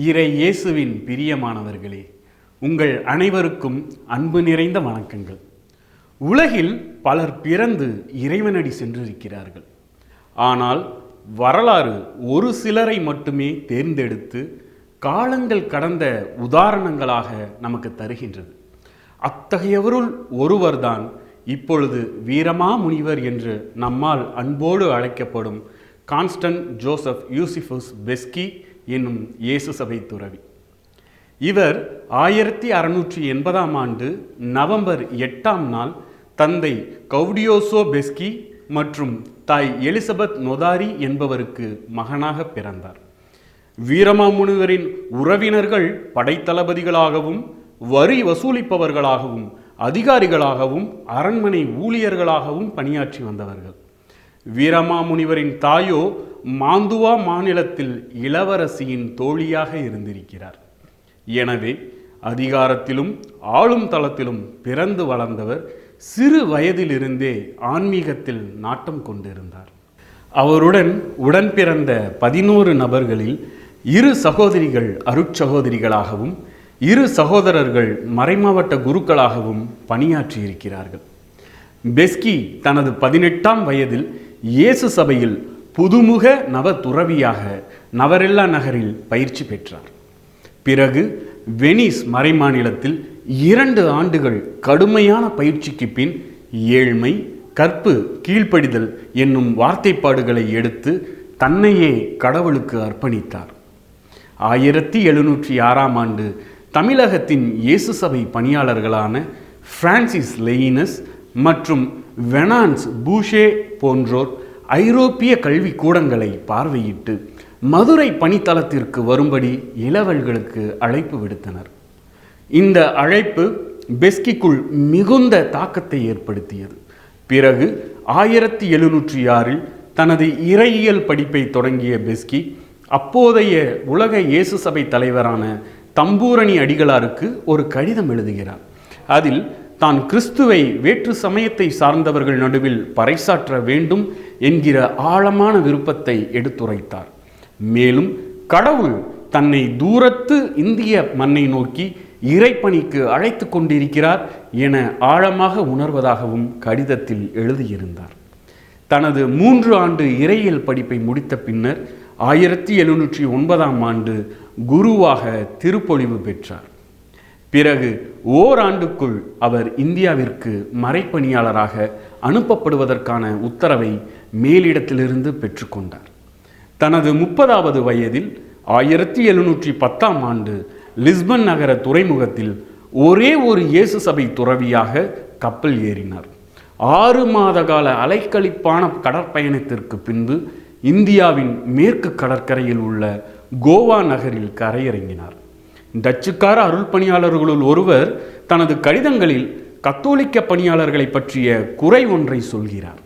இறை இயேசுவின் பிரியமானவர்களே, உங்கள் அனைவருக்கும் அன்பு நிறைந்த வணக்கங்கள். உலகில் பலர் பிறந்து இறைவனடி சென்றிருக்கிறார்கள். ஆனால் வரலாறு ஒரு சிலரை மட்டுமே தேர்ந்தெடுத்து காலங்கள் கடந்த உதாரணங்களாக நமக்கு தருகின்றது. அத்தகையவருள் ஒருவர்தான் இப்பொழுது வீரமாமுனிவர் என்று நம்மால் அன்போடு அழைக்கப்படும் கான்ஸ்டன்ட் ஜோசப் யூசிஃபஸ் பெஸ்கி என்னும் இயேசு சபை துறவி. இவர் 1680 நவம்பர் 8 தந்தை கவுடியோசோ பெஸ்கி மற்றும் தாய் எலிசபெத் நொதாரி என்பவருக்கு மகனாக பிறந்தார். வீரமாமுனிவரின் உறவினர்கள் படைத்தளபதிகளாகவும் வரி வசூலிப்பவர்களாகவும் அதிகாரிகளாகவும் அரண்மனை ஊழியர்களாகவும் பணியாற்றி வந்தவர்கள். வீரமாமுனிவரின் தாயோ மாந்துவா மாநிலத்தில் இளவரசியின் தோழியாக இருந்திருக்கிறார். எனவே அதிகாரத்திலும் ஆளும் தளத்திலும் பிறந்து வளர்ந்தவர் சிறு வயதிலிருந்தே ஆன்மீகத்தில் நாட்டம் கொண்டிருந்தார். அவருடன் உடன் பிறந்த 11 நபர்களில் 2 சகோதரிகள் அருட்சகோதரிகளாகவும் 2 சகோதரர்கள் மறைமாவட்ட குருக்களாகவும் பணியாற்றியிருக்கிறார்கள். பெஸ்கி தனது 18ஆம் வயதில் இயேசு சபையில் புதுமுக நவ துறவியாக நவரெல்லா நகரில் பயிற்சி பெற்றார். பிறகு வெனிஸ் மறைமாநிலத்தில் 2 ஆண்டுகள் கடுமையான பயிற்சிக்கு பின் ஏழ்மை, கற்பு, கீழ்ப்படிதல் என்னும் வார்த்தைப்பாடுகளை எடுத்து தன்னையே கடவுளுக்கு அர்ப்பணித்தார். 1706 தமிழகத்தின் இயேசு சபை பணியாளர்களான பிரான்சிஸ் லெயினஸ் மற்றும் வெனான்ஸ் பூஷே போன்றோர் ஐரோப்பிய கல்வி கூடங்களை பார்வையிட்டு மதுரை பணித்தளத்திற்கு வரும்படி இளவல்களுக்கு அழைப்பு விடுத்தனர். இந்த அழைப்பு பெஸ்கிக்குள் மிகுந்த தாக்கத்தை ஏற்படுத்தியது. பிறகு 1706 தனது இறையியல் படிப்பை தொடங்கிய பெஸ்கி அப்போதைய உலக இயேசு சபை தலைவரான தம்பூரணி அடிகளாருக்கு ஒரு கடிதம் எழுதுகிறார். அதில் தான் கிறிஸ்துவை வேற்று சமயத்தை சார்ந்தவர்கள் நடுவில் பறைசாற்ற வேண்டும் என்கிற ஆழமான விருப்பத்தை எடுத்துரைத்தார். மேலும் கடவுள் தன்னை தூரத்து இந்திய மண்ணை நோக்கி இறைப்பணிக்கு அழைத்து கொண்டிருக்கிறார் என ஆழமாக உணர்வதாகவும் கடிதத்தில் எழுதியிருந்தார். தனது 3 ஆண்டு இறையியல் படிப்பை முடித்த பின்னர் 1709 குருவாக திருப்பொழிவு பெற்றார். பிறகு ஓராண்டுக்குள் அவர் இந்தியாவிற்கு மறைப்பணியாளராக அனுப்பப்படுவதற்கான உத்தரவை மேலிடத்திலிருந்து பெற்றுக்கொண்டார். தனது 30வது வயதில் 1710 லிஸ்பன் நகர துறைமுகத்தில் ஒரே ஒரு இயேசு சபை துறவியாக கப்பல் ஏறினார். 6 மாத கால அலைக்கழிப்பான கடற்பயணத்திற்கு பின்பு இந்தியாவின் மேற்கு கடற்கரையில் உள்ள கோவா நகரில் கரையிறங்கினார். டச்சுக்கார அருள் பணியாளர்களுள் ஒருவர் தனது கடிதங்களில் கத்தோலிக்க பணியாளர்களை பற்றிய குறை ஒன்றை சொல்கிறார்.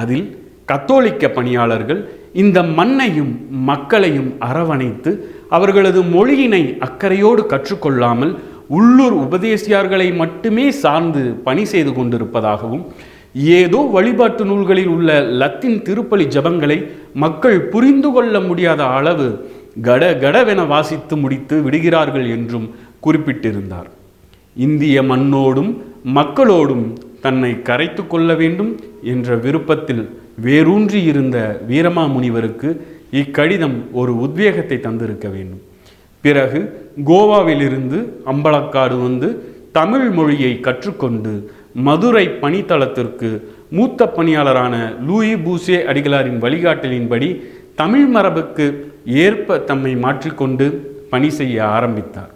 அதில் கத்தோலிக்க பணியாளர்கள் இந்த மண்ணையும் மக்களையும் அரவணைத்து அவர்களது மொழியினை அக்கறையோடு கற்றுக்கொள்ளாமல் உள்ளூர் உபதேசியார்களை மட்டுமே சார்ந்து பணி செய்து கொண்டிருப்பதாகவும், ஏதோ வழிபாட்டு நூல்களில் உள்ள லத்தீன் திருப்பலி ஜபங்களை மக்கள் புரிந்து கொள்ள முடியாத அளவு கடகடவென வாசித்து முடித்து விடுகிறார்கள் என்றும் குறிப்பிட்டிருந்தார். இந்திய மண்ணோடும் மக்களோடும் தன்னை கரைத்து கொள்ள வேண்டும் என்ற விருப்பத்தில் வேரூன்றி இருந்த வீரமாமுனிவருக்கு இக்கடிதம் ஒரு உத்வேகத்தை தந்திருக்க வேண்டும். பிறகு கோவாவிலிருந்து அம்பலக்காடு வந்து தமிழ் மொழியை கற்றுக்கொண்டு மதுரை பணித்தளத்திற்கு மூத்த பணியாளரான லூயி பூசே அடிகளாரின் வழிகாட்டலின்படி தமிழ் மரபுக்கு ஏற்ப தம்மை மாற்றிக்கொண்டு பணி செய்ய ஆரம்பித்தார்.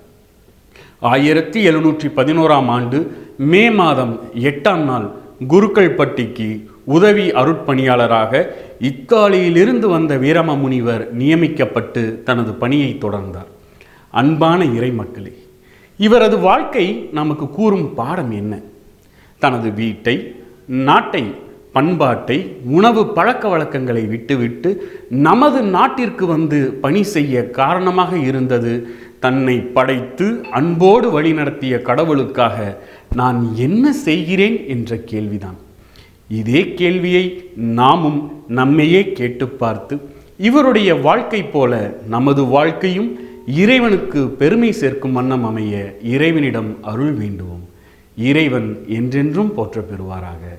1711 மே 8 குருக்கள்பட்டிக்கு உதவி அருட்பணியாளராக இத்தாலியிலிருந்து வந்த வீரமாமுனிவர் நியமிக்கப்பட்டு தனது பணியை தொடர்ந்தார். அன்பான இறை மக்களே, இவரது வாழ்க்கை நமக்கு கூறும் பாடம் என்ன? தனது வீட்டை, நாட்டை, பண்பாட்டை, உணவு பழக்க வழக்கங்களை விட்டுவிட்டு நமது நாட்டிற்கு வந்து பணி செய்ய காரணமாக இருந்தது தன்னை படைத்து அன்போடு வழிநடத்திய கடவுளுக்காக நான் என்ன செய்கிறேன் என்ற கேள்விதான். இதே கேள்வியை நாமும் நம்மையே கேட்டு பார்த்து இவருடைய வாழ்க்கை போல நமது வாழ்க்கையும் இறைவனுக்கு பெருமை சேர்க்கும் வண்ணம் அமைய இறைவனிடம் அருள் வேண்டுவோம். இறைவன் என்றென்றும் போற்ற பெறுவாராக.